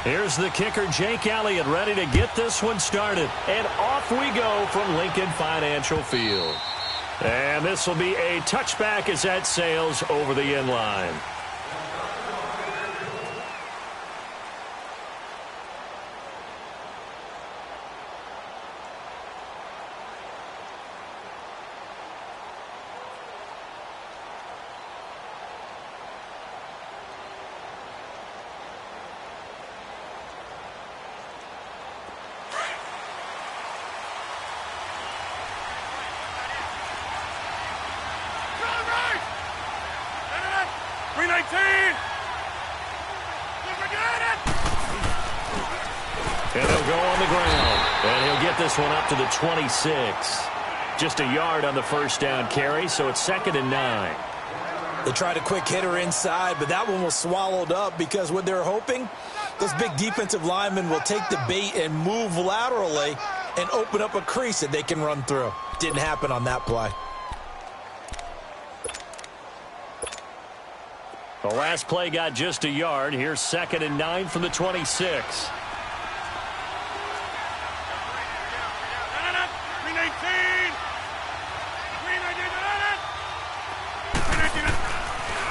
Here's the kicker, Jake Elliott, ready to get this one started. And off we go from Lincoln Financial Field. And this will be a touchback as that sails over the end line. And he'll go on the ground. And he'll get this one up to the 26. Just a yard on the first down carry, so it's 2nd and 9. They tried a quick hitter inside, but that one was swallowed up because what they're hoping, those big defensive linemen will take the bait and move laterally and open up a crease that they can run through. Didn't happen on that play. The last play got just a yard. Here's 2nd and 9 from the 26.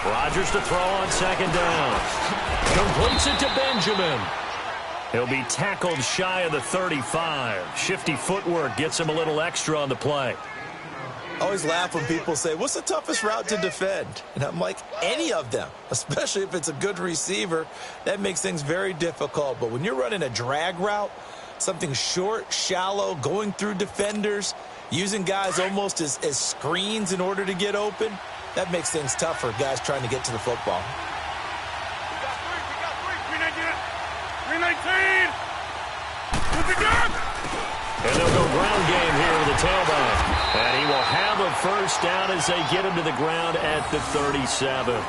Rodgers to throw on 2nd down. Completes it to Benjamin. He'll be tackled shy of the 35. Shifty footwork gets him a little extra on the play. I always laugh when people say, what's the toughest route to defend? And I'm like, any of them, especially if it's a good receiver. That makes things very difficult. But when you're running a drag route, something short, shallow, going through defenders, using guys almost as screens in order to get open, that makes things tough for guys trying to get to the football. And they'll go ground game here with the tailback. And he will have a first down as they get him to the ground at the 37.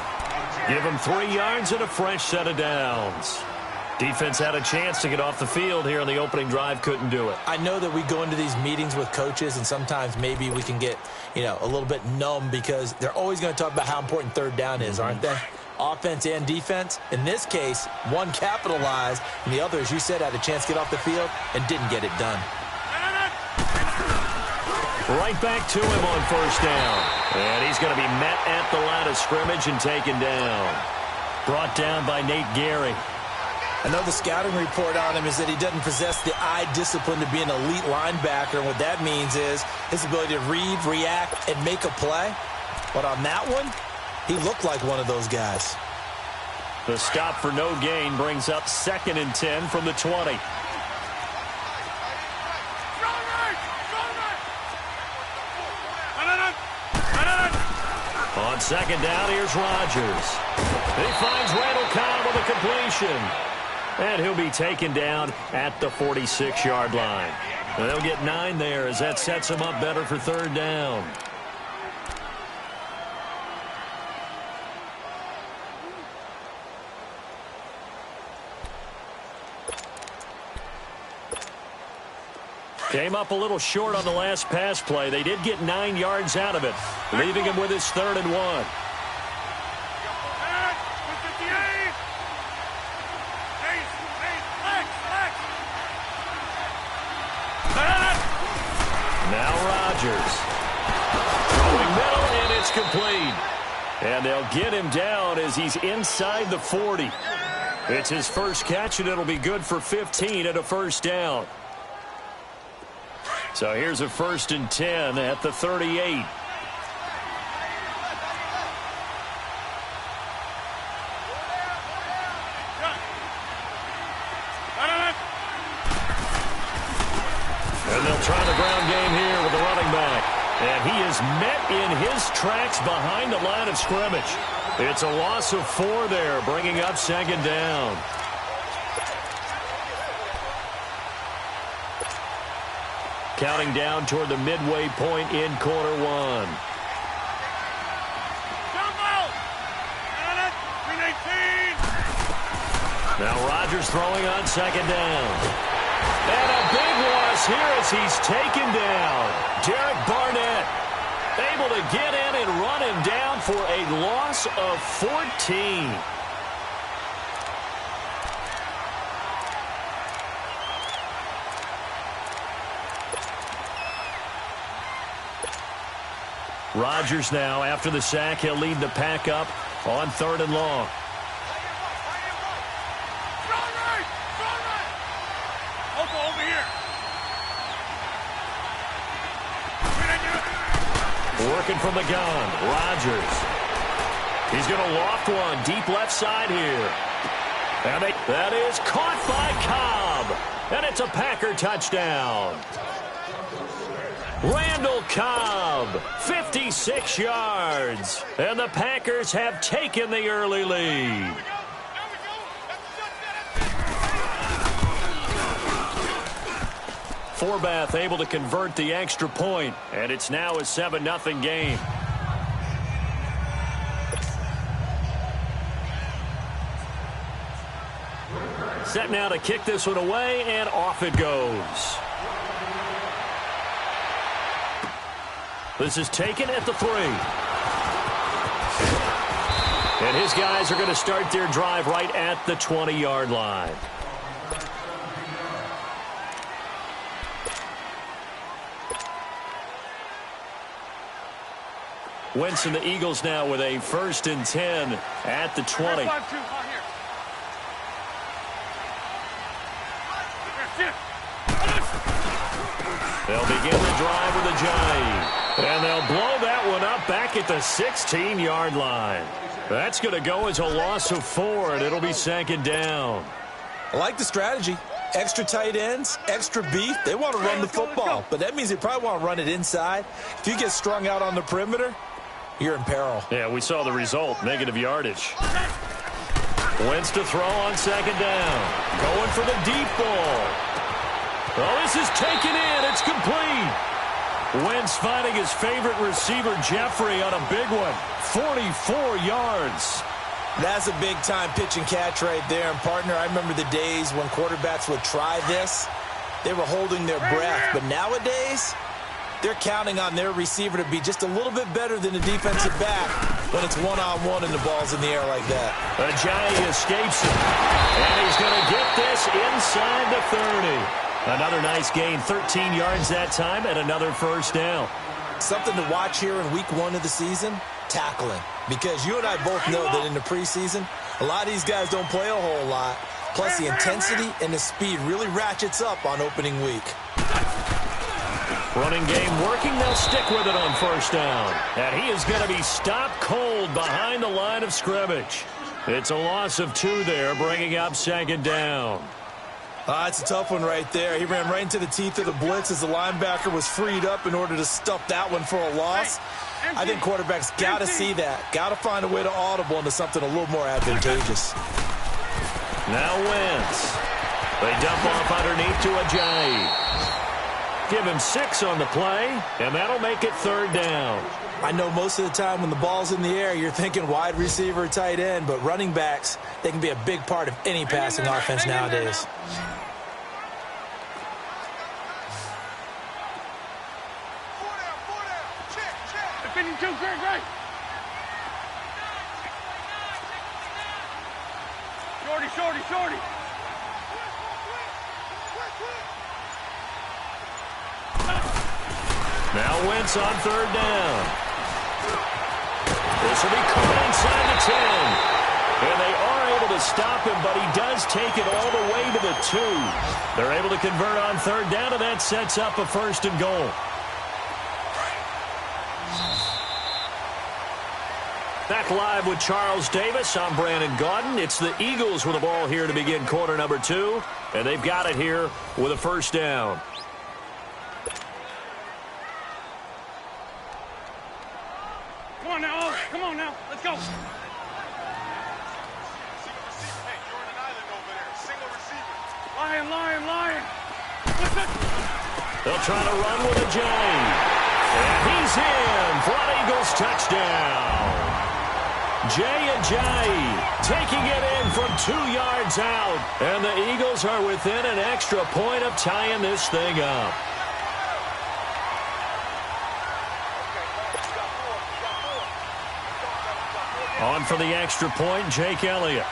Give him 3 yards and a fresh set of downs. Defense had a chance to get off the field here on the opening drive, couldn't do it. I know that we go into these meetings with coaches, and sometimes maybe we can get, a little bit numb because they're always going to talk about how important 3rd down is, aren't they? Offense and defense. In this case, one capitalized, and the other, as you said, had a chance to get off the field and didn't get it done. Right back to him on first down. And he's going to be met at the line of scrimmage and taken down. Brought down by Nate Gary. I know the scouting report on him is that he doesn't possess the eye discipline to be an elite linebacker. And what that means is his ability to read, react, and make a play. But on that one, he looked like one of those guys. The stop for no gain brings up 2nd and 10 from the 20. On 2nd down, here's Rodgers. He finds Randall Cobb with a completion. And he'll be taken down at the 46-yard line. And they'll get 9 there as that sets him up better for 3rd down. Came up a little short on the last pass play. They did get 9 yards out of it, leaving him with his 3rd and 1. Now Rodgers. Throwing middle, and it's complete. And they'll get him down as he's inside the 40. It's his first catch, and it'll be good for 15 at a first down. So here's a 1st and 10 at the 38. And they'll try the ground game here with the running back. And he is met in his tracks behind the line of scrimmage. It's a loss of 4 there, bringing up 2nd down. Counting down toward the midway point in quarter 1. Now Rodgers throwing on 2nd down. And a big loss here as he's taken down. Derek Barnett able to get in and run him down for a loss of 14. Rodgers now, after the sack, he'll lead the pack up on 3rd and long. Working from the gun, Rodgers. He's going to loft one deep left side here. And that is caught by Cobb. And it's a Packer touchdown. Randall Cobb, 56 yards. And the Packers have taken the early lead. Forbath able to convert the extra point, and it's now a 7-0 game. Set now to kick this one away, and off it goes. This is taken at the 3. And his guys are going to start their drive right at the 20-yard line. Wentz and the Eagles now with a 1st and 10 at the 20. They'll begin the drive with a jive. And they'll blow that one up back at the 16-yard line. That's going to go as a loss of 4, and it'll be 2nd down. I like the strategy. Extra tight ends, extra beef. They want to run the football, but that means they probably want to run it inside. If you get strung out on the perimeter, you're in peril. Yeah, we saw the result, negative yardage. Wentz to throw on 2nd down. Going for the deep ball. Oh, this is taken in. It's complete. Wentz finding his favorite receiver, Jeffrey, on a big one. 44 yards. That's a big-time pitch and catch right there. And, partner, I remember the days when quarterbacks would try this. They were holding their breath. But nowadays, they're counting on their receiver to be just a little bit better than the defensive back when it's one-on-one and the ball's in the air like that. Ajayi escapes it. And he's going to get this inside the 30. Another nice gain, 13 yards that time, and another 1st down. Something to watch here in week 1 of the season, tackling. Because you and I both know that in the preseason, a lot of these guys don't play a whole lot. Plus, the intensity and the speed really ratchets up on opening week. Running game working. They'll stick with it on 1st down. And he is going to be stopped cold behind the line of scrimmage. It's a loss of 2 there, bringing up 2nd down. It's a tough one right there. He ran right into the teeth of the blitz as the linebacker was freed up in order to stuff that one for a loss. I think quarterbacks got to see that. Got to find a way to audible into something a little more advantageous. Now Wentz. They dump off underneath to Ajayi. Give him 6 on the play, and that'll make it 3rd down. I know most of the time when the ball's in the air, you're thinking wide receiver, tight end, but running backs, they can be a big part of any passing offense nowadays. Shorty. Now Wentz on 3rd down. This will be caught inside the 10. And they are able to stop him, but he does take it all the way to the 2. They're able to convert on 3rd down, and that sets up a 1st and goal. Back live with Charles Davis. I'm Brandon Gaudin. It's the Eagles with the ball here to begin quarter number 2. And they've got it here with a 1st down. Come on now. Let's go. Lion. They'll try to run with Ajayi. And he's in for an Eagles touchdown. Jay Ajayi taking it in from 2 yards out. And the Eagles are within an extra point of tying this thing up. On for the extra point, Jake Elliott.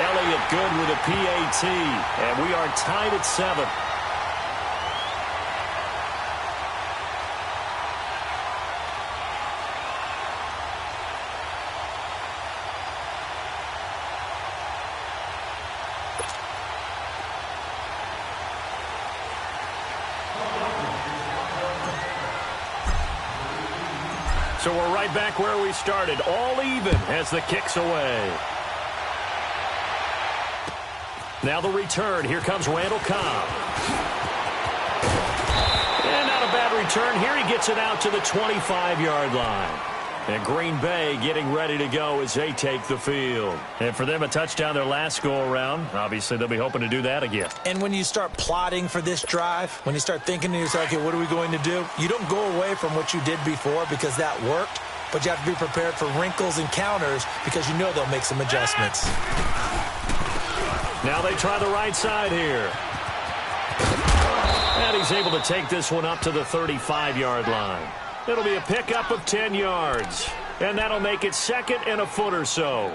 Elliott good with a PAT, and we are tied at 7. So we're right back where we started, all even as the kick's away. Now the return. Here comes Randall Cobb. And not a bad return. Here he gets it out to the 25-yard line. And Green Bay getting ready to go as they take the field. And for them, a touchdown their last go-around. Obviously, they'll be hoping to do that again. And when you start plotting for this drive, when you start thinking to yourself, okay, what are we going to do? You don't go away from what you did before because that worked, but you have to be prepared for wrinkles and counters because you know they'll make some adjustments. Now they try the right side here. And he's able to take this one up to the 35-yard line. It'll be a pickup of 10 yards. And that'll make it 2nd and a foot or so.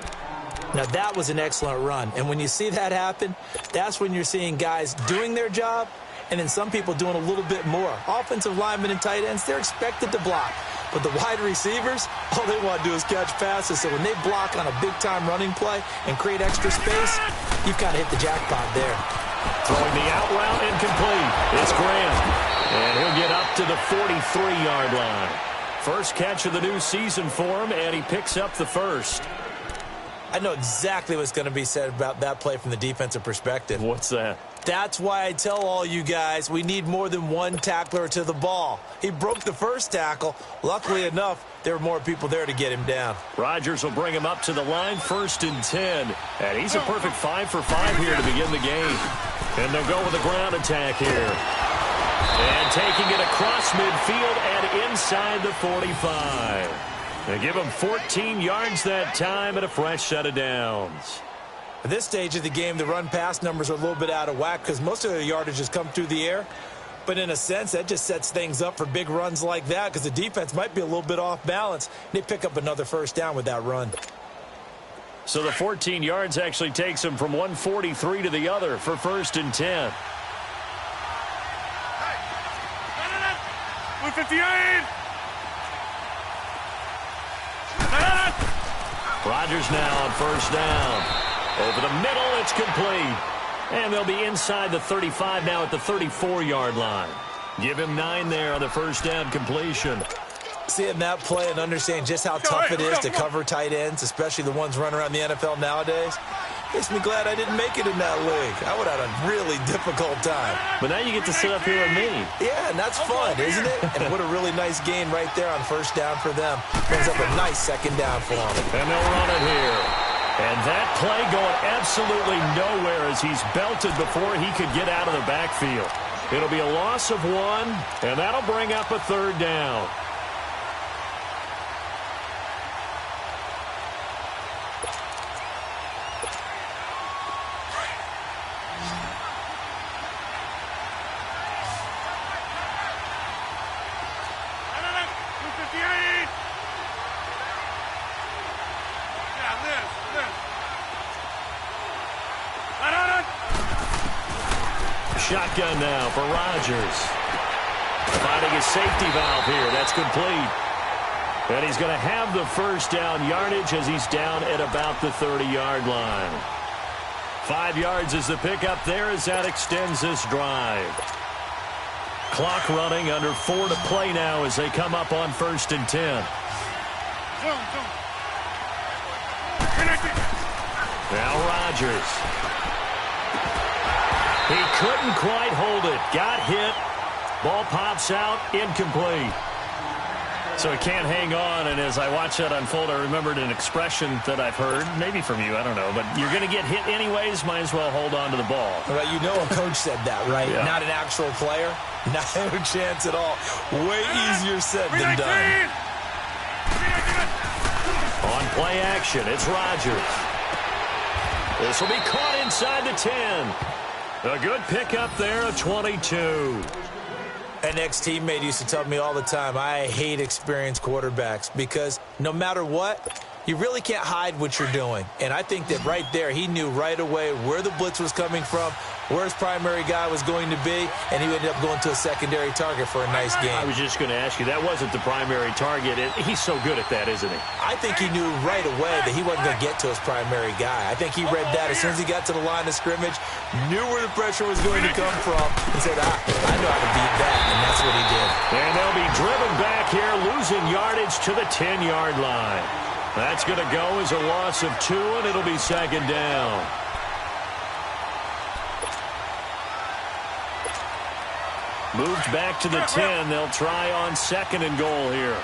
Now, that was an excellent run. And when you see that happen, that's when you're seeing guys doing their job and then some people doing a little bit more. Offensive linemen and tight ends, they're expected to block. But the wide receivers, all they want to do is catch passes. So when they block on a big-time running play and create extra space, you've kind of hit the jackpot there. Throwing the out route incomplete. It's Graham. And he'll get up to the 43-yard line. First catch of the new season for him, and he picks up the first. I know exactly what's going to be said about that play from the defensive perspective. What's that? That's why I tell all you guys we need more than one tackler to the ball. He broke the first tackle. Luckily enough, there were more people there to get him down. Rodgers will bring him up to the line, 1st and 10. And he's a perfect 5 for 5 here to begin the game. And they'll go with a ground attack here. And taking it across midfield and inside the 45. They give him 14 yards that time and a fresh set of downs. At this stage of the game, the run-pass numbers are a little bit out of whack because most of their yardage has come through the air. But in a sense, that just sets things up for big runs like that because the defense might be a little bit off balance. They pick up another first down with that run. So the 14 yards actually takes him from 143 to the other for 1st and 10. 158! Rodgers now on 1st down. Over the middle, it's complete. And they'll be inside the 35 now at the 34-yard line. Give him 9 there on the first down completion. Seeing that play and understanding just how tough it is to cover tight ends, especially the ones running around the NFL nowadays, makes me glad I didn't make it in that league. I would have had a really difficult time. But now you get to sit up here with me. Yeah, and that's fun, isn't it? And what a really nice gain right there on 1st down for them. Brings up a nice 2nd down for them. And they'll run it here. And that play going absolutely nowhere as he's belted before he could get out of the backfield. It'll be a loss of 1, and that'll bring up a 3rd down. Shotgun now for Rodgers. Finding a safety valve here. That's complete. And he's going to have the first down yardage as he's down at about the 30-yard line. 5 yards is the pickup there as that extends this drive. Clock running, under 4 to play now as they come up on 1st and 10. Now Rodgers. He couldn't quite hold it. Got hit. Ball pops out. Incomplete. So he can't hang on, and as I watch that unfold, I remembered an expression that I've heard, maybe from you, I don't know, but you're going to get hit anyways, might as well hold on to the ball. Well, you know a coach said that, right? Yeah. Not an actual player. Not a chance at all. Way easier said than done. On play action, it's Rodgers. This will be caught inside the 10. A good pickup there, a 22. An ex-teammate used to tell me all the time, I hate experienced quarterbacks because no matter what, You really can't hide what you're doing. And I think that right there, he knew right away where the blitz was coming from, where his primary guy was going to be, and he ended up going to a secondary target for a nice game. I was just going to ask you, that wasn't the primary target. He's so good at that, isn't he? I think he knew right away that he wasn't going to get to his primary guy. I think he read that as soon as he got to the line of scrimmage, knew where the pressure was going to come from, and said, I know how to beat that, and that's what he did. And they'll be driven back here, losing yardage to the 10-yard line. That's going to go as a loss of 2, and it'll be second down. Moved back to the 10. They'll try on second and goal here.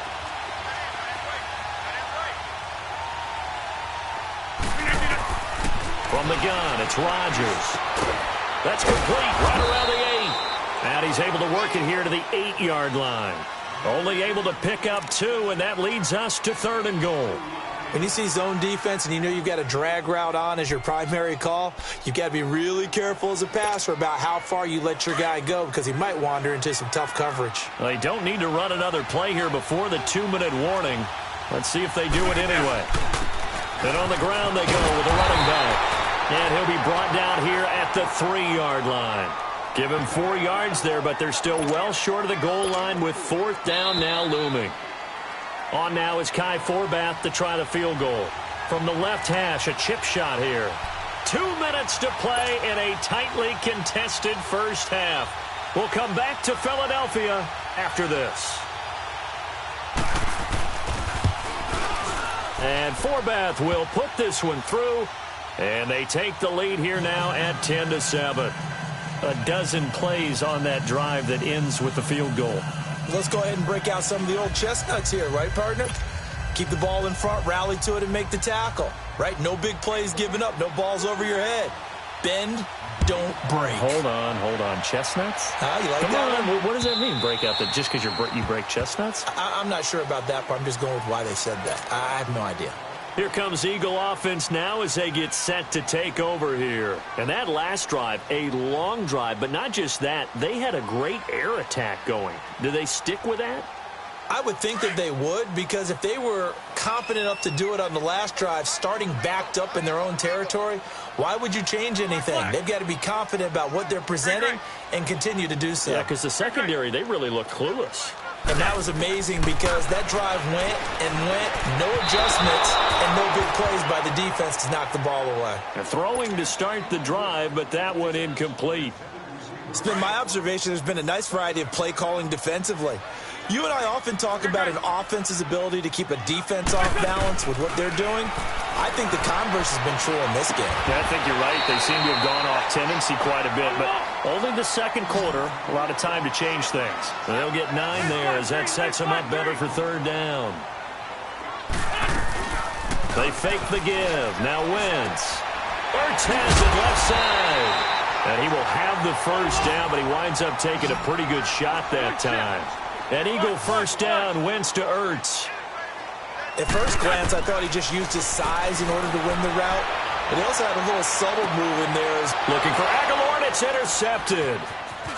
From the gun, it's Rodgers. That's complete right around the 8. And he's able to work it here to the 8-yard line. Only able to pick up 2, and that leads us to third and goal. When you see zone defense and you know you've got a drag route on as your primary call, you've got to be really careful as a passer about how far you let your guy go because he might wander into some tough coverage. They don't need to run another play here before the 2-minute warning. Let's see if they do it anyway. And on the ground they go with a running back. And he'll be brought down here at the 3-yard line. Give him 4 yards there, but they're still well short of the goal line with 4th down now looming. On now is Kai Forbath to try the field goal. From the left hash, a chip shot here. 2 minutes to play in a tightly contested first half. We'll come back to Philadelphia after this. And Forbath will put this one through. And they take the lead here now at 10-7. A dozen plays on that drive that ends with the field goal. Let's go ahead and break out some of the old chestnuts here, right, partner? Keep the ball in front, rally to it, and make the tackle, right? No big plays given up, no balls over your head. Bend, don't break. Hold on. Chestnuts? You like Come that on, one? what does that mean, break out? That just because you break chestnuts? I'm not sure about that, but I'm just going with why they said that. I have no idea. Here comes Eagle offense now as they get set to take over here. And that last drive, a long drive, but not just that. They had a great air attack going. Do they stick with that? I would think that they would, because if they were confident enough to do it on the last drive, starting backed up in their own territory, why would you change anything? They've got to be confident about what they're presenting and continue to do so. Yeah, because the secondary, they really look clueless. And that was amazing because that drive went and went, no adjustments, and no big plays by the defense to knock the ball away. Throwing to start the drive, but that one incomplete. It's been my observation there's been a nice variety of play calling defensively. You and I often talk about an offense's ability to keep a defense off balance with what they're doing. I think the converse has been true in this game. Yeah, I think you're right. They seem to have gone off tendency quite a bit, but only the second quarter, a lot of time to change things. So they'll get 9 there as that sets them up better for third down. They fake the give. Now Wentz. Ertz has it left side. And he will have the first down, but he winds up taking a pretty good shot that time. An Eagle first down, Wentz to Ertz. At first glance, I thought he just used his size in order to win the route. But he also had a little subtle move in there. Looking for Aguilar, and it's intercepted.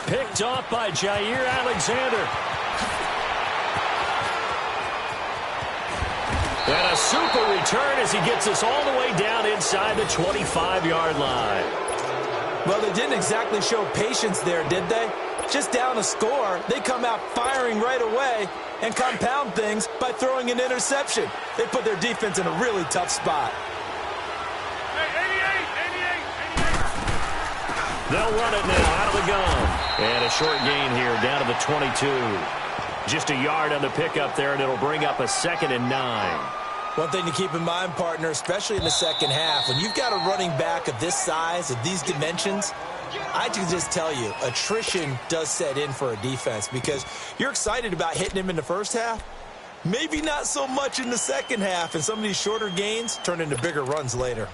Picked off by Jair Alexander. And a super return as he gets us all the way down inside the 25-yard line. Well, they didn't exactly show patience there, did they? Just down a score, they come out firing right away and compound things by throwing an interception. They put their defense in a really tough spot. They'll run it now out of the gun. And a short gain here down to the 22. Just a yard on the pickup there, and it'll bring up a 2nd and 9. One thing to keep in mind, partner, especially in the second half, when you've got a running back of this size, of these dimensions, I can just tell you, attrition does set in for a defense because you're excited about hitting him in the first half. Maybe not so much in the second half, and some of these shorter gains turn into bigger runs later.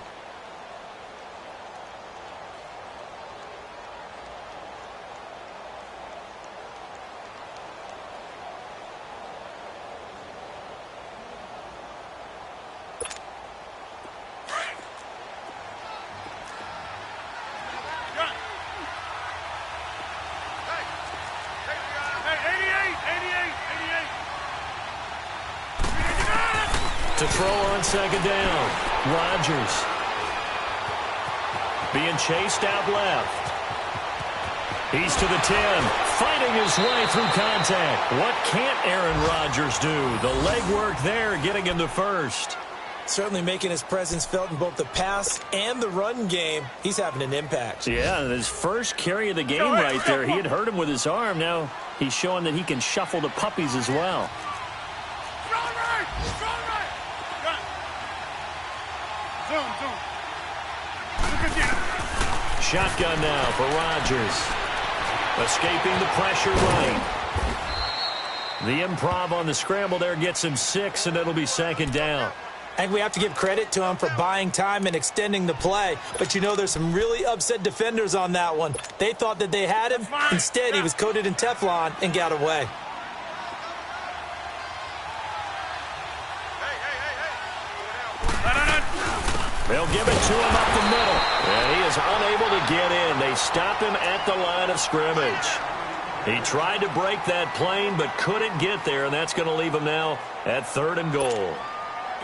To throw on second down, Rodgers. Being chased out left. He's to the 10, fighting his way through contact. What can't Aaron Rodgers do? The legwork there, getting him to first. Certainly making his presence felt in both the pass and the run game. He's having an impact. Yeah, his first carry of the game right there. He had hurt him with his arm. Now he's showing that he can shuffle the puppies as well. Strong right! Strong right! Zoom. Look at you. Shotgun now for Rodgers. Escaping the pressure right. The improv on the scramble there gets him 6, and it'll be second down. I think we have to give credit to him for buying time and extending the play. But, you know, there's some really upset defenders on that one. They thought that they had him. Instead, he was coated in Teflon and got away. They'll give it to him up the middle. And he is unable to get in. They stop him at the line of scrimmage. He tried to break that plane but couldn't get there, and that's going to leave him now at 3rd and goal.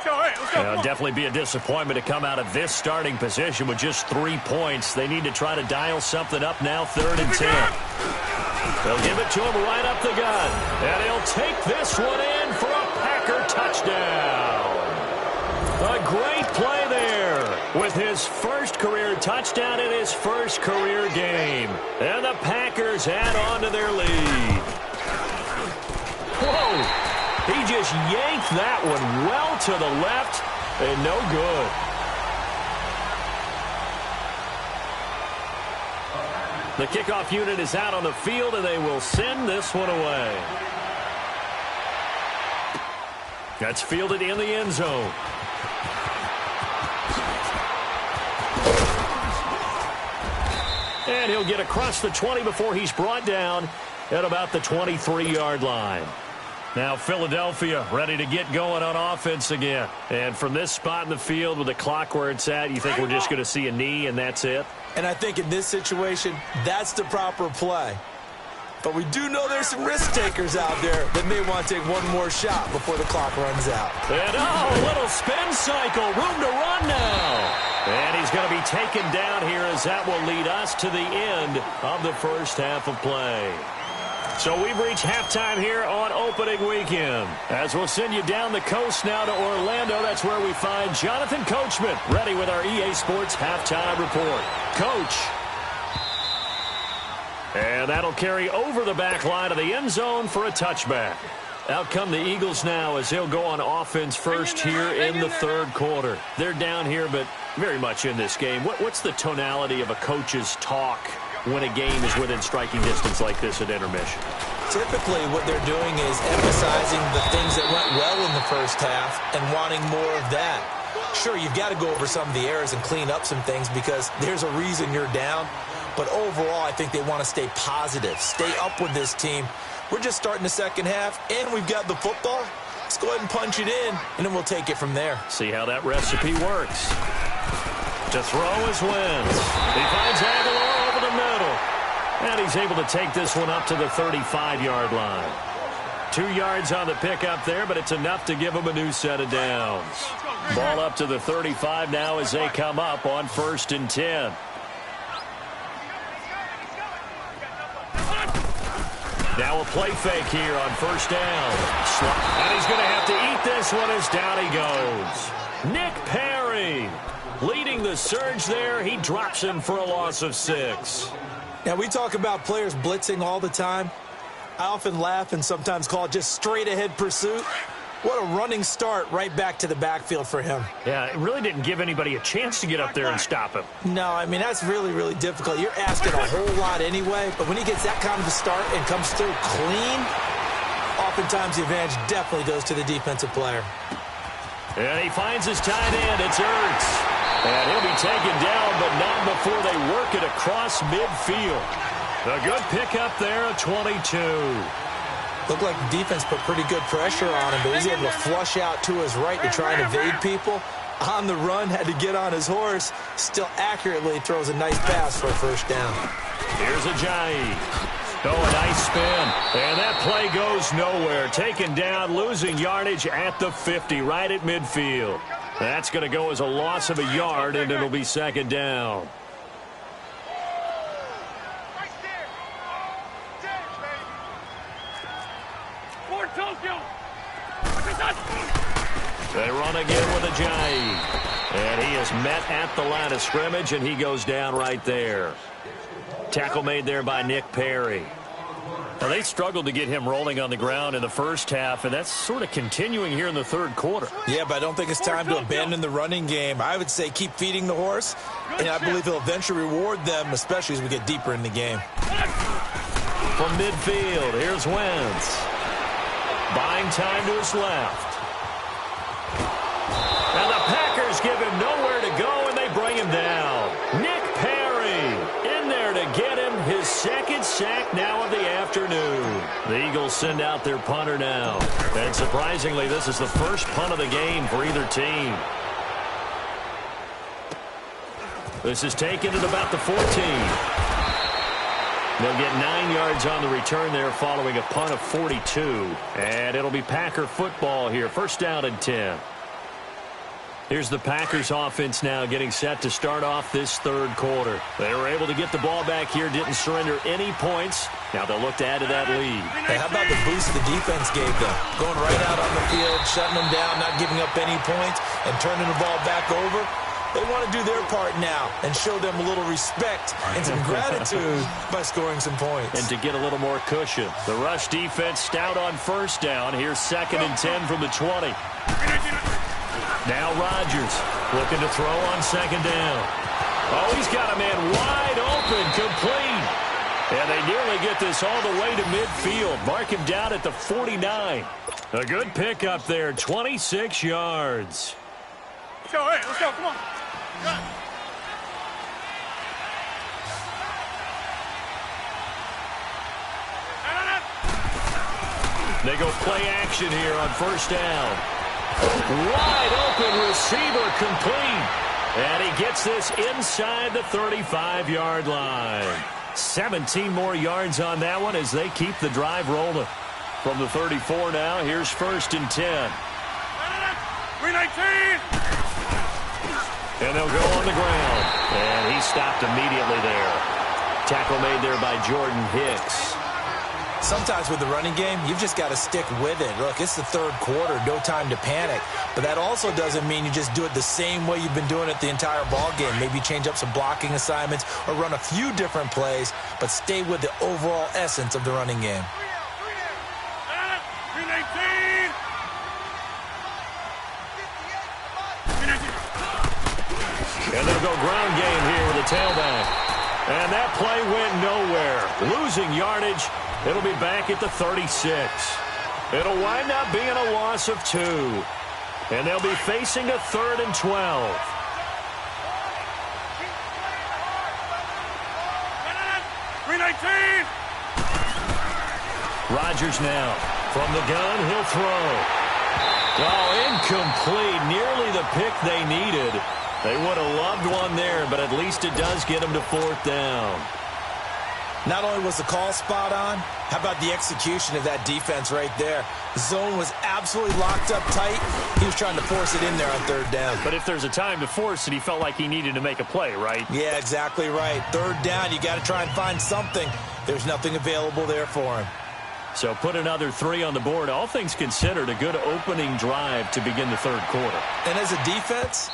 It'll definitely be a disappointment to come out of this starting position with just 3 points. They need to try to dial something up now, 3rd and 10. They'll give it to him right up the gun. And he'll take this one in for a Packer touchdown. A great play there with his first career touchdown in his first career game. And the Packers add on to their lead. Whoa! He just yanked that one well to the left and no good. The kickoff unit is out on the field, and they will send this one away. That's fielded in the end zone. And he'll get across the 20 before he's brought down at about the 23-yard line. Now Philadelphia ready to get going on offense again. And from this spot in the field with the clock where it's at, you think we're just going to see a knee and that's it? And I think in this situation, that's the proper play. But we do know there's some risk takers out there that may want to take one more shot before the clock runs out. And a little spin cycle, room to run now. And he's going to be taken down here as that will lead us to the end of the first half of play. So we've reached halftime here on opening weekend. As we'll send you down the coast now to Orlando, that's where we find Jonathan Coachman ready with our EA Sports halftime report. Coach. And that'll carry over the back line of the end zone for a touchback. Out come the Eagles now as they'll go on offense first here in the third quarter. They're down here, but very much in this game. What's the tonality of a coach's talk when a game is within striking distance like this at intermission? Typically, what they're doing is emphasizing the things that went well in the first half and wanting more of that. Sure, you've got to go over some of the errors and clean up some things because there's a reason you're down. But overall, I think they want to stay positive, stay up with this team. We're just starting the second half, and we've got the football. Let's go ahead and punch it in, and then we'll take it from there. See how that recipe works. To throw is Wentz. He finds Aguilar over the middle. And he's able to take this one up to the 35-yard line. 2 yards on the pickup there, but it's enough to give him a new set of downs. Ball up to the 35 now as they come up on 1st and 10. Now a play fake here on first down. And he's going to have to eat this one as down he goes. Nick Perry leading the surge there. He drops him for a loss of 6. Now, we talk about players blitzing all the time. I often laugh and sometimes call it just straight-ahead pursuit. What a running start right back to the backfield for him. Yeah, it really didn't give anybody a chance to get up there and stop him. No, I mean, that's really, really difficult. You're asking a whole lot anyway, but when he gets that kind of a start and comes through clean, oftentimes the advantage definitely goes to the defensive player. And he finds his tight end. It's Ertz. And he'll be taken down, but not before they work it across midfield. A good pickup there at 22. Looked like the defense put pretty good pressure on him, but he's able to flush out to his right to try and evade people. On the run, had to get on his horse. Still accurately throws a nice pass for a first down. Here's Ajayi. Oh, a nice spin. And that play goes nowhere. Taken down, losing yardage at the 50, right at midfield. That's going to go as a loss of a yard, and it'll be second down. They run again with Ajayi. And he is met at the line of scrimmage, and he goes down right there. Tackle made there by Nick Perry. Well, they struggled to get him rolling on the ground in the first half, and that's sort of continuing here in the third quarter. Yeah, but I don't think it's time to abandon the running game. I would say keep feeding the horse, and I believe he'll eventually reward them, especially as we get deeper in the game. From midfield, here's Wentz. Buying time to his left. And the Packers give him nowhere to go, and they bring him down. Nick Perry in there to get him his second sack now of the afternoon. The Eagles send out their punter now. And surprisingly, this is the first punt of the game for either team. This is taken at about the 14. They'll get 9 yards on the return there following a punt of 42. And it'll be Packer football here. First down and 10. Here's the Packers offense now getting set to start off this third quarter. They were able to get the ball back here, didn't surrender any points. Now they'll look to add to that lead. Hey, how about the boost the defense gave them? Going right out on the field, shutting them down, not giving up any points, and turning the ball back over. They want to do their part now and show them a little respect and some gratitude by scoring some points. And to get a little more cushion. The rush defense stout on first down. Here's second and 10 from the 20. Now Rodgers looking to throw on second down. Oh, he's got a man wide open, complete. And they nearly get this all the way to midfield. Mark him down at the 49. A good pickup there, 26 yards. Let's go, hey, let's go, come on. Good. They go play action here on first down. Wide open receiver complete. And he gets this inside the 35-yard line. 17 more yards on that one as they keep the drive rolling. From the 34 now, here's first and 10. 319. And they'll go on the ground. And he stopped immediately there. Tackle made there by Jordan Hicks. Sometimes with the running game, you've just got to stick with it. Look, it's the third quarter, no time to panic. But that also doesn't mean you just do it the same way you've been doing it the entire ball game. Maybe change up some blocking assignments or run a few different plays, but stay with the overall essence of the running game. 319. And they'll go ground game here with the tailback. And that play went nowhere. Losing yardage. It'll be back at the 36. It'll wind up being a loss of 2. And they'll be facing a 3rd and 12. 319. Rodgers now. From the gun, he'll throw. Oh, incomplete. Nearly the pick they needed. They would have loved one there, but at least it does get them to 4th down. Not only was the call spot on, how about the execution of that defense right there? The zone was absolutely locked up tight. He was trying to force it in there on 3rd down. But if there's a time to force it, he felt like he needed to make a play, right? Yeah, exactly right. 3rd down, you got to try and find something. There's nothing available there for him. So put another 3 on the board. All things considered, a good opening drive to begin the third quarter. And as a defense,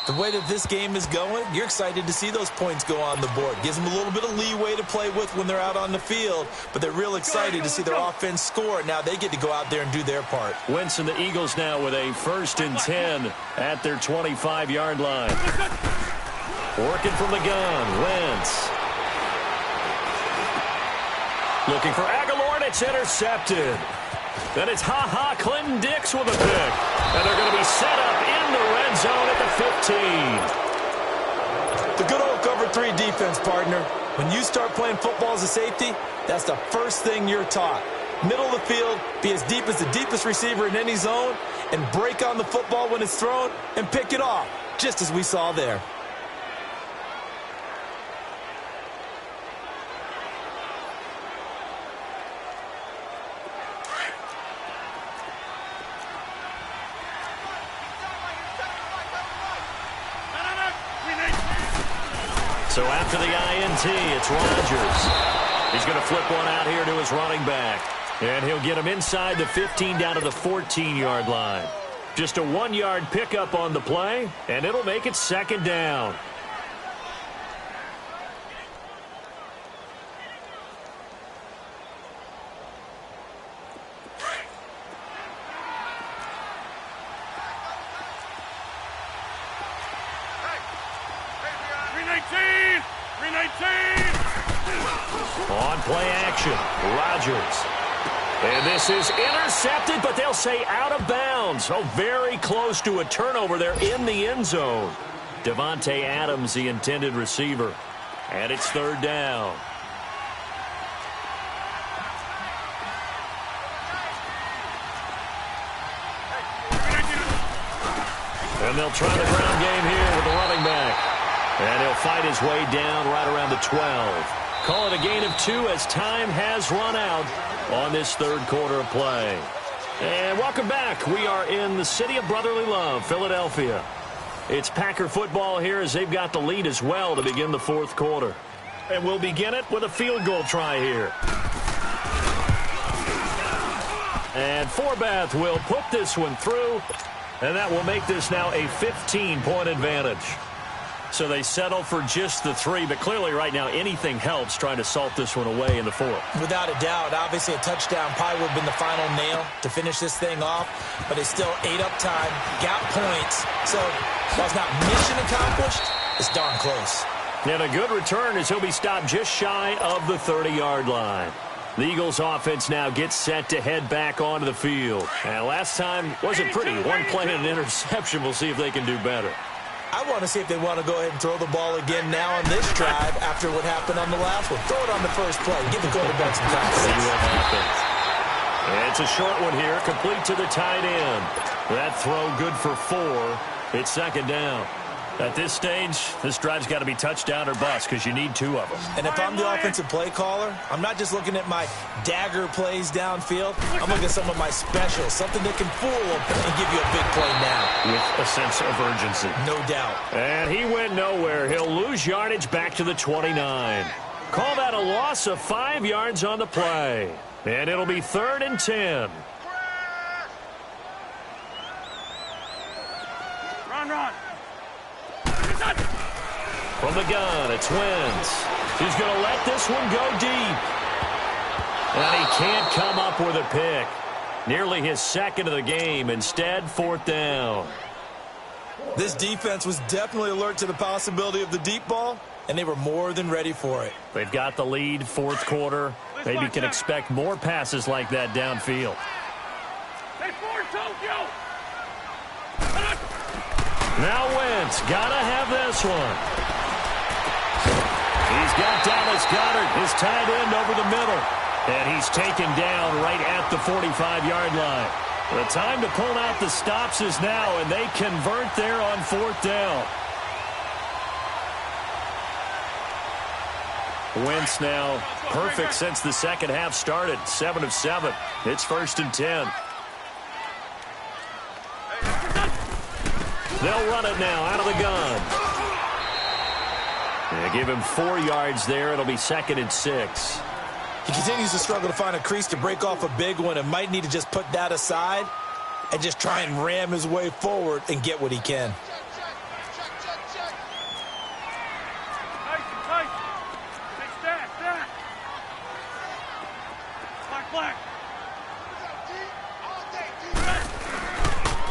the way that this game is going, you're excited to see those points go on the board. Gives them a little bit of leeway to play with when they're out on the field, but they're real excited to see their offense score. Now they get to go out there and do their part. Wentz and the Eagles now with a 1st and 10 at their 25-yard line. Working from the gun, Wentz. Looking for Aguilar, and it's intercepted. Then it's Clinton Dix with a pick. And they're going to be set up in the red zone at the 15. The good old cover 3 defense, partner. When you start playing football as a safety, that's the first thing you're taught. Middle of the field, be as deep as the deepest receiver in any zone, and break on the football when it's thrown and pick it off, just as we saw there. So after the INT, it's Rodgers. He's going to flip one out here to his running back. And he'll get him inside the 15 down to the 14-yard line. Just a 1-yard pickup on the play, and it'll make it second down. On play action, Rodgers. And this is intercepted, but they'll say out of bounds. Oh, very close to a turnover there in the end zone. Davante Adams, the intended receiver. And it's third down. And they'll try the ground game here with the running back. And he'll fight his way down right around the 12. Call it a gain of 2 as time has run out on this third quarter of play. And welcome back. We are in the city of brotherly love, Philadelphia. It's Packer football here as they've got the lead as well to begin the fourth quarter. And we'll begin it with a field goal try here. And Forbath will put this one through, and that will make this now a 15-point advantage. So they settle for just the 3, but clearly right now anything helps trying to salt this one away in the fourth. Without a doubt, obviously a touchdown probably would have been the final nail to finish this thing off, but it's still ate up time, got points. So while it's not mission accomplished, it's darn close. And a good return as he'll be stopped just shy of the 30-yard line. The Eagles offense now gets set to head back onto the field. And last time wasn't pretty. One play and an interception. We'll see if they can do better. I want to see if they want to go ahead and throw the ball again now on this drive after what happened on the last one. Throw it on the first play. Give the quarterback some time. See what happens. And it's a short one here, complete to the tight end. That throw good for 4. It's second down. At this stage, this drive's got to be touchdown or bust because you need 2 of them. And if I'm the offensive play caller, I'm not just looking at my dagger plays downfield. I'm looking at some of my specials, something that can fool them and give you a big play now. With a sense of urgency. No doubt. And he went nowhere. He'll lose yardage back to the 29. Call that a loss of 5 yards on the play. And it'll be 3rd and 10. Run. From the gun, it's Wentz. He's going to let this one go deep. And he can't come up with a pick. Nearly his second of the game. Instead, 4th down. This defense was definitely alert to the possibility of the deep ball, and they were more than ready for it. They've got the lead, fourth quarter. Maybe can expect more passes like that downfield. Hey, forward, Tokyo! Now Wentz, gotta have this one. He's got Dallas Goedert, his tight end, over the middle. And he's taken down right at the 45-yard line. The time to pull out the stops is now, and they convert there on 4th down. Wentz now perfect since the second half started. 7 of 7. It's 1st and 10. They'll run it now out of the gun. They give him 4 yards there. It'll be 2nd and 6. He continues to struggle to find a crease to break off a big one and might need to just put that aside and just try and ram his way forward and get what he can.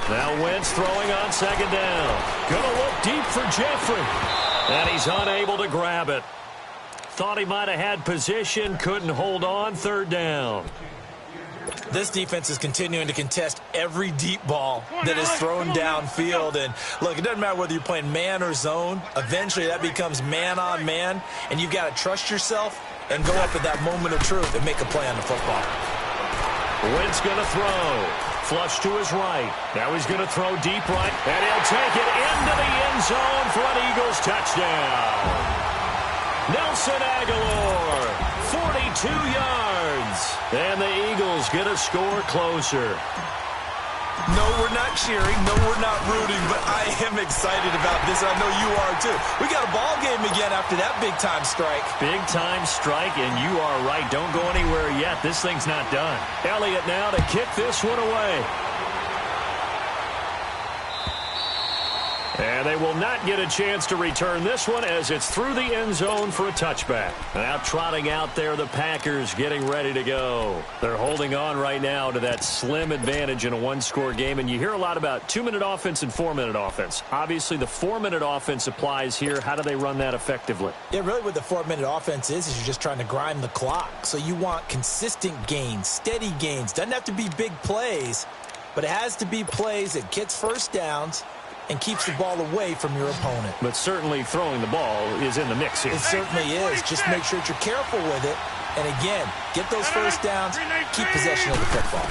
Now Wentz throwing on 2nd down. Gonna look deep for Jeffrey. And he's unable to grab it. Thought he might have had position, couldn't hold on. 3rd down. This defense is continuing to contest every deep ball that is thrown downfield. And look, it doesn't matter whether you're playing man or zone. Eventually that becomes man on man. And you've got to trust yourself and go up at that moment of truth and make a play on the football. Wentz going to throw. Flush to his right. Now he's going to throw deep right. And he'll take it into the end zone for an Eagles touchdown. Nelson Aguilar, 42 yards. And the Eagles get a score closer. No, we're not cheering. No, we're not rooting, but I am excited about this. I know you are, too. We got a ball game again after that big-time strike. Big-time strike, and you are right. Don't go anywhere yet. This thing's not done. Elliott now to kick this one away. And they will not get a chance to return this one as it's through the end zone for a touchback. Now trotting out there, the Packers getting ready to go. They're holding on right now to that slim advantage in a one-score game. And you hear a lot about 2-minute offense and 4-minute offense. Obviously, the 4-minute offense applies here. How do they run that effectively? Yeah, really what the 4-minute offense is you're just trying to grind the clock. So you want consistent gains, steady gains. Doesn't have to be big plays, but it has to be plays that gets first downs and keeps the ball away from your opponent. But certainly throwing the ball is in the mix here. It certainly is. Just make sure that you're careful with it. And again, get those first downs, keep possession of the football.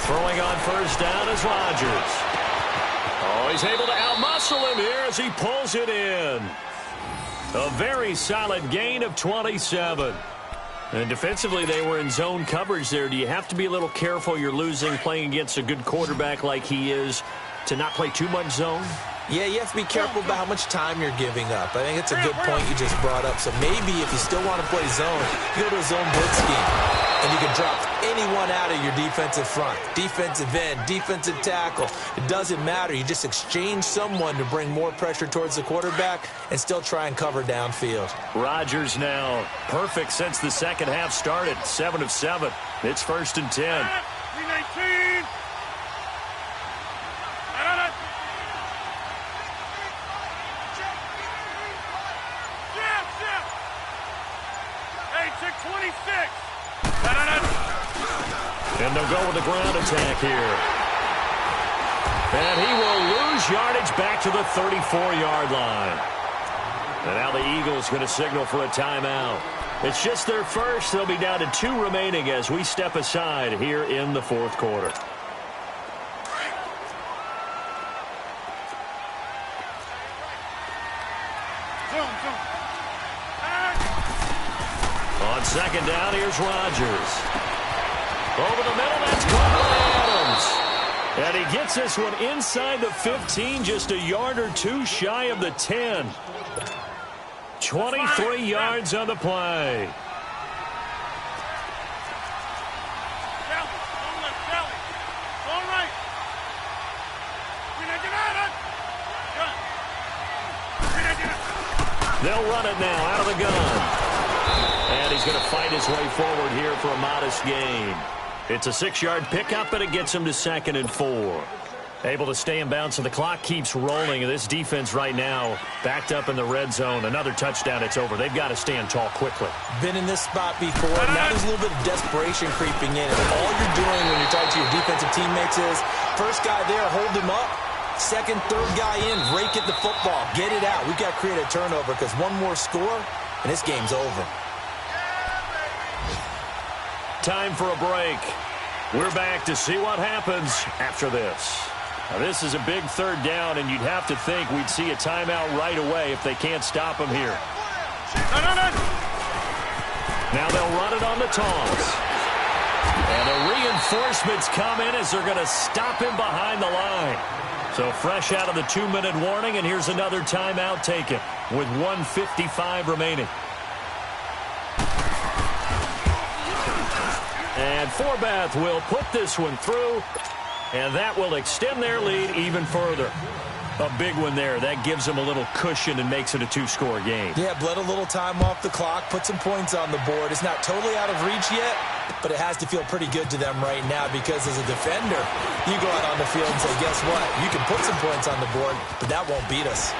Throwing on first down is Rodgers. Oh, he's able to outmuscle him here as he pulls it in. A very solid gain of 27. And defensively, they were in zone coverage there. Do you have to be a little careful? You're losing playing against a good quarterback like he is, to not play too much zone? Yeah, you have to be careful about how much time you're giving up. I think it's a good point you just brought up. So maybe if you still want to play zone, you go to a zone blitz scheme. And you can drop anyone out of your defensive front. Defensive end, defensive tackle. It doesn't matter. You just exchange someone to bring more pressure towards the quarterback and still try and cover downfield. Rodgers now perfect since the second half started. 7 of 7. It's 1st and 10. 319. And they'll go with the ground attack here. And he will lose yardage back to the 34-yard line. And now the Eagles going to signal for a timeout. It's just their first. They'll be down to 2 remaining as we step aside here in the 4th quarter. On second down, here's Rodgers. Over the middle, that's caught by Adams. And he gets this one inside the 15, just a yard or 2 shy of the 10. 23 yards on the play. They'll run it now out of the gun. And he's going to fight his way forward here for a modest gain. It's a 6-yard pickup, and it gets him to 2nd and 4. Able to stay in bounds, so the clock keeps rolling. And this defense right now backed up in the red zone. Another touchdown, it's over. They've got to stand tall quickly. Been in this spot before. Now there's a little bit of desperation creeping in. And all you're doing when you're talking to your defensive teammates is, first guy there, hold him up. Second, third guy in, rake at the football. Get it out. We've got to create a turnover because one more score, and this game's over. Time for a break. We're back to see what happens after this. Now, this is a big 3rd down, and you'd have to think we'd see a timeout right away if they can't stop him here. Now they'll run it on the toss. And the reinforcements come in as they're going to stop him behind the line. So fresh out of the 2-minute warning, and here's another timeout taken with 1:55 remaining. And Forbath will put this one through, and that will extend their lead even further. A big one there. That gives them a little cushion and makes it a 2-score game. Yeah, bled a little time off the clock, put some points on the board. It's not totally out of reach yet, but it has to feel pretty good to them right now because as a defender, you go out on the field and say, guess what? You can put some points on the board, but that won't beat us.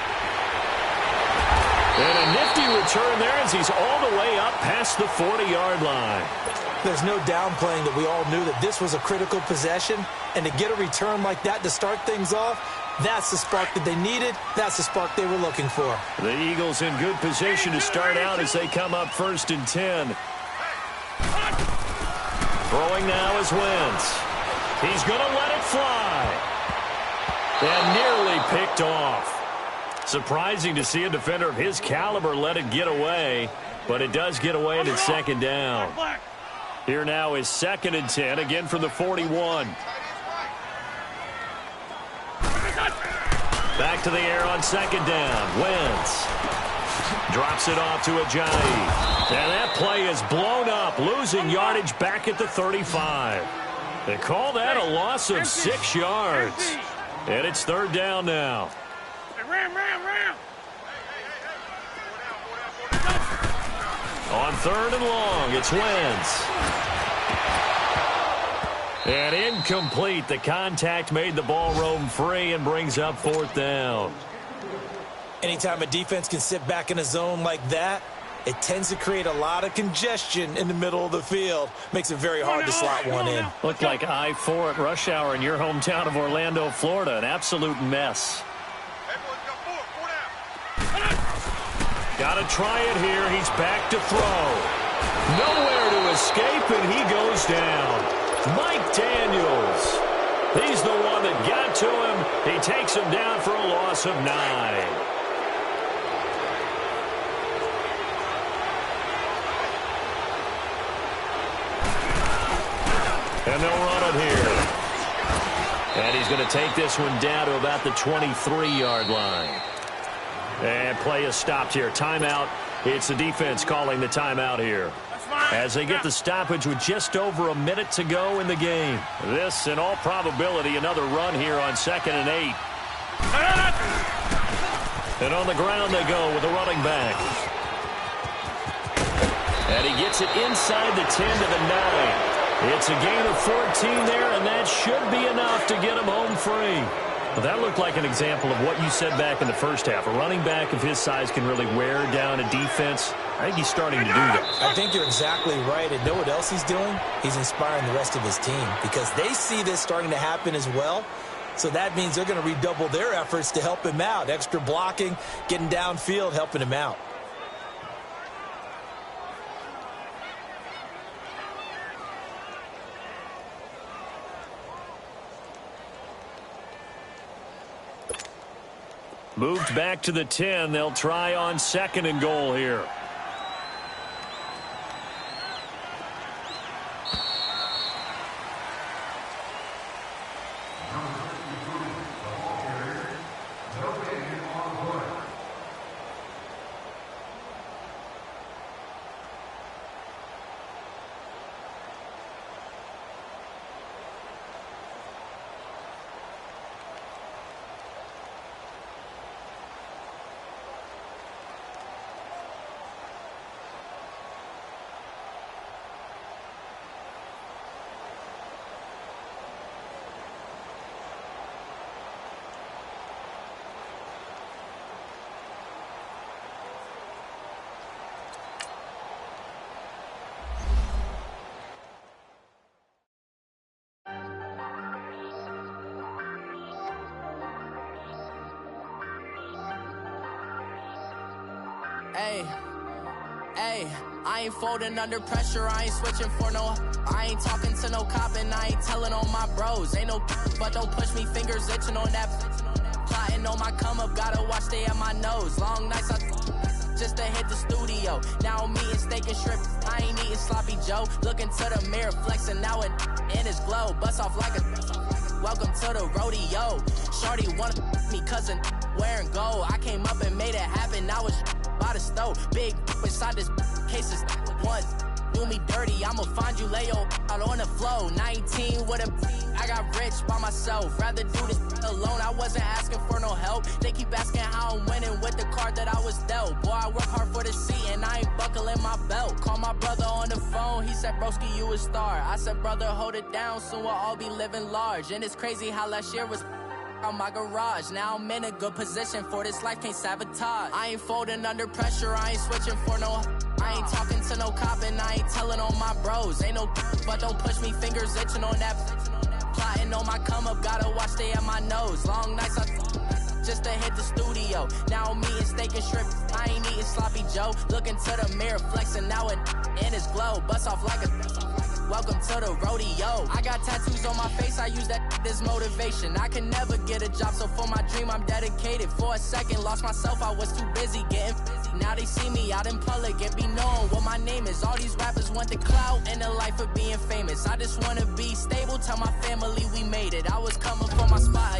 And a nifty return there as he's all the way up past the 40-yard line. There's no downplaying that we all knew that this was a critical possession, and to get a return like that to start things off, that's the spark that they needed. That's the spark they were looking for. The Eagles in good position to start out as they come up 1st and 10. Throwing now is Wentz. He's going to let it fly. And nearly picked off. Surprising to see a defender of his caliber let it get away, but it does get away and it's 2nd down. Here now is 2nd and 10, again from the 41. Back to the air on second down. Wentz drops it off to Ajayi. And that play is blown up, losing yardage back at the 35. They call that a loss of 6 yards. And it's third down now. Ram. On third and long, it's Wentz. And incomplete. The contact made the ball roam free and brings up fourth down. Anytime a defense can sit back in a zone like that, it tends to create a lot of congestion in the middle of the field. Makes it very hard to slot one in. Looked like I-4 at rush hour in your hometown of Orlando, Florida. An absolute mess. Got to try it here. He's back to throw. Nowhere to escape, and he goes down. Mike Daniels. He's the one that got to him. He takes him down for a loss of 9. And they'll run it here. And he's going to take this one down to about the 23-yard line. And play is stopped here. Timeout. It's the defense calling the timeout here, as they get the stoppage with just over a minute to go in the game. This, in all probability, another run here on 2nd and 8. And on the ground they go with the running back. And he gets it inside the 10 to the 9. It's a gain of 14 there, and that should be enough to get him home free. Well, that looked like an example of what you said back in the first half. A running back of his size can really wear down a defense. I think he's starting to do that. I think you're exactly right. And know what else he's doing? He's inspiring the rest of his team because they see this starting to happen as well. So that means they're going to redouble their efforts to help him out. Extra blocking, getting downfield, helping him out. Moved back to the 10. They'll try on 2nd and goal here. Hey, I ain't folding under pressure, I ain't switching for no. I ain't talking to no cop and I ain't telling on my bros. Ain't no but don't push me, fingers itching on that. Plotting on my come up, gotta watch stay at my nose. Long nights just to hit the studio. Now I'm eating steak and shrimp, I ain't eating sloppy Joe. Looking to the mirror, flexing now it in his glow. Bust off like a welcome to the rodeo. Shorty wanna me cousin wearing gold. I came up and made it happen, now it's by the stove. Big inside this cases one do me dirty. I'ma find you lay out on the flow. 19 with a I got rich by myself. Rather do this alone. I wasn't asking for no help. They keep asking how I'm winning with the card that I was dealt. Boy, I work hard for the seat and I ain't buckling my belt. Call my brother on the phone. He said, broski, you a star. I said, brother, hold it down. Soon we'll all be living large. And it's crazy how last year was on my garage. Now I'm in a good position for this life, can't sabotage. I ain't folding under pressure, I ain't switching for no. I ain't talking to no cop and I ain't telling on my bros. Ain't no but don't push me, fingers itching on that. Plotting on my come up, gotta watch stay at my nose. Long nights just to hit the studio. Now I'm eating steak and shrimp, I ain't eating sloppy Joe. Looking to the mirror, flexing now it in his glow. Bust off like a welcome to the rodeo. I got tattoos on my face, I use that as motivation. I can never get a job, so for my dream I'm dedicated. For a second, lost myself, I was too busy getting busy. Now they see me out in public and be known what my name is. All these rappers want the clout and the life of being famous. I just wanna be stable, tell my family we made it. I was coming for my spot